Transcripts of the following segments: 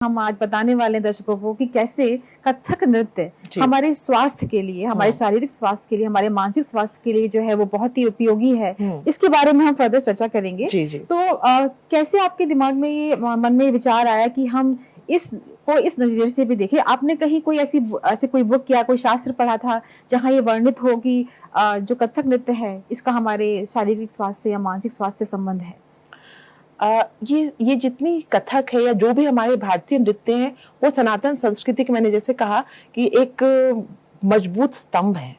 हम आज बताने वाले हैं दर्शकों को कि कैसे कथक नृत्य हमारे स्वास्थ्य के लिए, हमारे शारीरिक स्वास्थ्य के लिए, हमारे मानसिक स्वास्थ्य के लिए जो है वो बहुत ही उपयोगी है। इसके बारे में हम फर्दर चर्चा करेंगे। तो कैसे आपके दिमाग में ये मन में विचार आया कि हम इस नजरिए से भी देखें? आपने कहीं कोई ऐसी कोई बुक या कोई शास्त्र पढ़ा था जहाँ ये वर्णित हो कि जो कथक नृत्य है इसका हमारे शारीरिक स्वास्थ्य या मानसिक स्वास्थ्य संबंध है? ये जितनी कथक है या जो भी हमारे भारतीय नृत्य हैं वो सनातन संस्कृति की, मैंने जैसे कहा कि एक मजबूत स्तंभ है।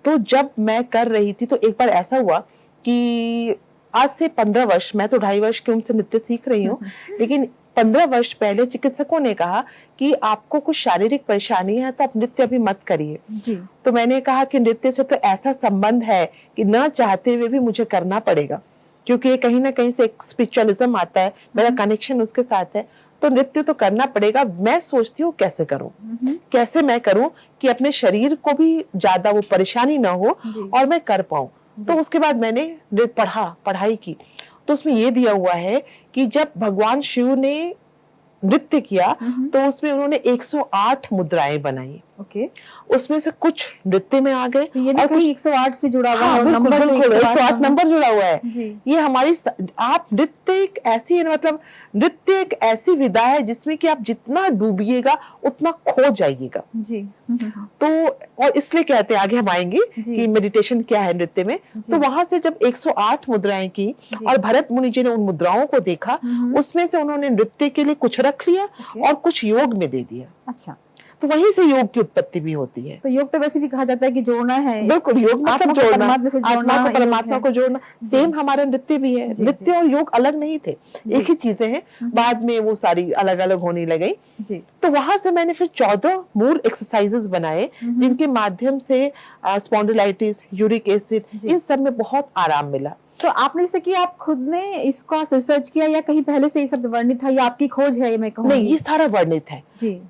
तो जब मैं कर रही थी तो एक बार ऐसा हुआ कि आज से 15 वर्ष, मैं तो 2.5 वर्ष की उम्र से नृत्य सीख रही हूँ, लेकिन 15 वर्ष पहले चिकित्सकों ने कहा कि आपको कुछ शारीरिक परेशानी है तो आप नृत्य अभी मत करिए। तो मैंने कहा कि नृत्य से तो ऐसा संबंध है कि न चाहते हुए भी मुझे करना पड़ेगा, क्योंकि ये कहीं ना कहीं से एक स्पिरिचुअलिज्म आता है, मेरा कनेक्शन उसके साथ है, तो नृत्य तो करना पड़ेगा। मैं सोचती हूँ कैसे करूँ, कैसे मैं करूँ कि अपने शरीर को भी ज्यादा वो परेशानी ना हो और मैं कर पाऊँ। तो उसके बाद मैंने पढ़ाई की, तो उसमें ये दिया हुआ है कि जब भगवान शिव ने नृत्य किया तो उसमें उन्होंने 108 मुद्राएं बनाई। उसमें से कुछ नृत्य में आ गए। तो ये भी कहीं 108 से जुड़ा हुआ है, नंबर 108 नंबर जुड़ा हुआ है। ये हमारी आप नृत्य एक ऐसी, मतलब नृत्य एक ऐसी विधा है जिसमें कि आप जितना डूबिएगा उतना खो जाइएगा। तो और इसलिए कहते हैं, आगे हम आएंगे कि मेडिटेशन क्या है नृत्य में। तो वहां से जब 108 मुद्राएं की और भरत मुनि जी ने उन मुद्राओं को देखा, उसमें से उन्होंने नृत्य के लिए कुछ रख लिया और कुछ योग में दे दिया। अच्छा, तो वहीं से योग की उत्पत्ति भी होती है। तो योग तो वैसे भी कहा जाता है कि जोड़ना है। बिल्कुल, योग मतलब जोड़ना, आत्मा को परमात्मा को जोड़ना। सेम हमारा नृत्य भी है। नृत्य और योग अलग नहीं थे, एक ही चीजें हैं। बाद में वो सारी अलग अलग होने लगी। तो वहां से मैंने फिर 14 मूल एक्सरसाइजेस बनाए जिनके माध्यम से स्पॉन्डिलाइटिस, यूरिक एसिड, इन सब में बहुत आराम मिला। तो आपने जैसे कि आप खुद ने इसका रिसर्च किया या कहीं पहले से ये सब वर्णित था या आपकी खोज है? मैं कहूँ नहीं, ये सारा वर्णित है।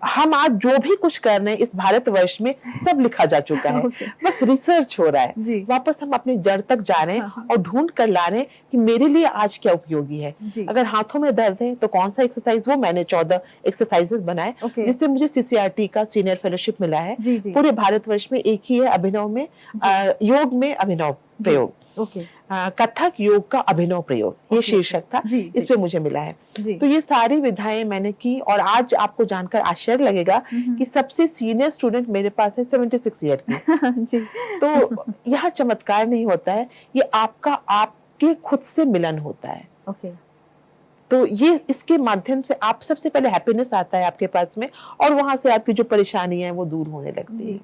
हम आज जो भी कुछ कर रहे हैं इस भारतवर्ष में सब लिखा जा चुका है। बस रिसर्च हो रहा है। वापस हम अपनी जड़ तक जा रहे हैं और ढूंढ कर ला रहे हैं कि मेरे लिए आज क्या उपयोगी है। अगर हाथों में दर्द है तो कौन सा एक्सरसाइज, वो मैंने 14 एक्सरसाइजेस बनाए जिससे मुझे CCRT का सीनियर फेलोशिप मिला है। पूरे भारतवर्ष में एक ही है अभिनव में, योग में अभिनव प्रयोग, कथक योग का अभिनव प्रयोग, ये शीर्षक था, इस पे मुझे मिला है। तो ये सारी विधाएं मैंने की और आज आपको जानकर आश्चर्य लगेगा कि सबसे सीनियर स्टूडेंट मेरे पास है 76 ईयर की। तो यह चमत्कार नहीं होता है, ये आपके खुद से मिलन होता है। तो ये इसके माध्यम से आप सबसे पहले हैप्पीनेस आता है आपके पास में और वहां से आपकी जो परेशानियां हैं वो दूर होने लगती है।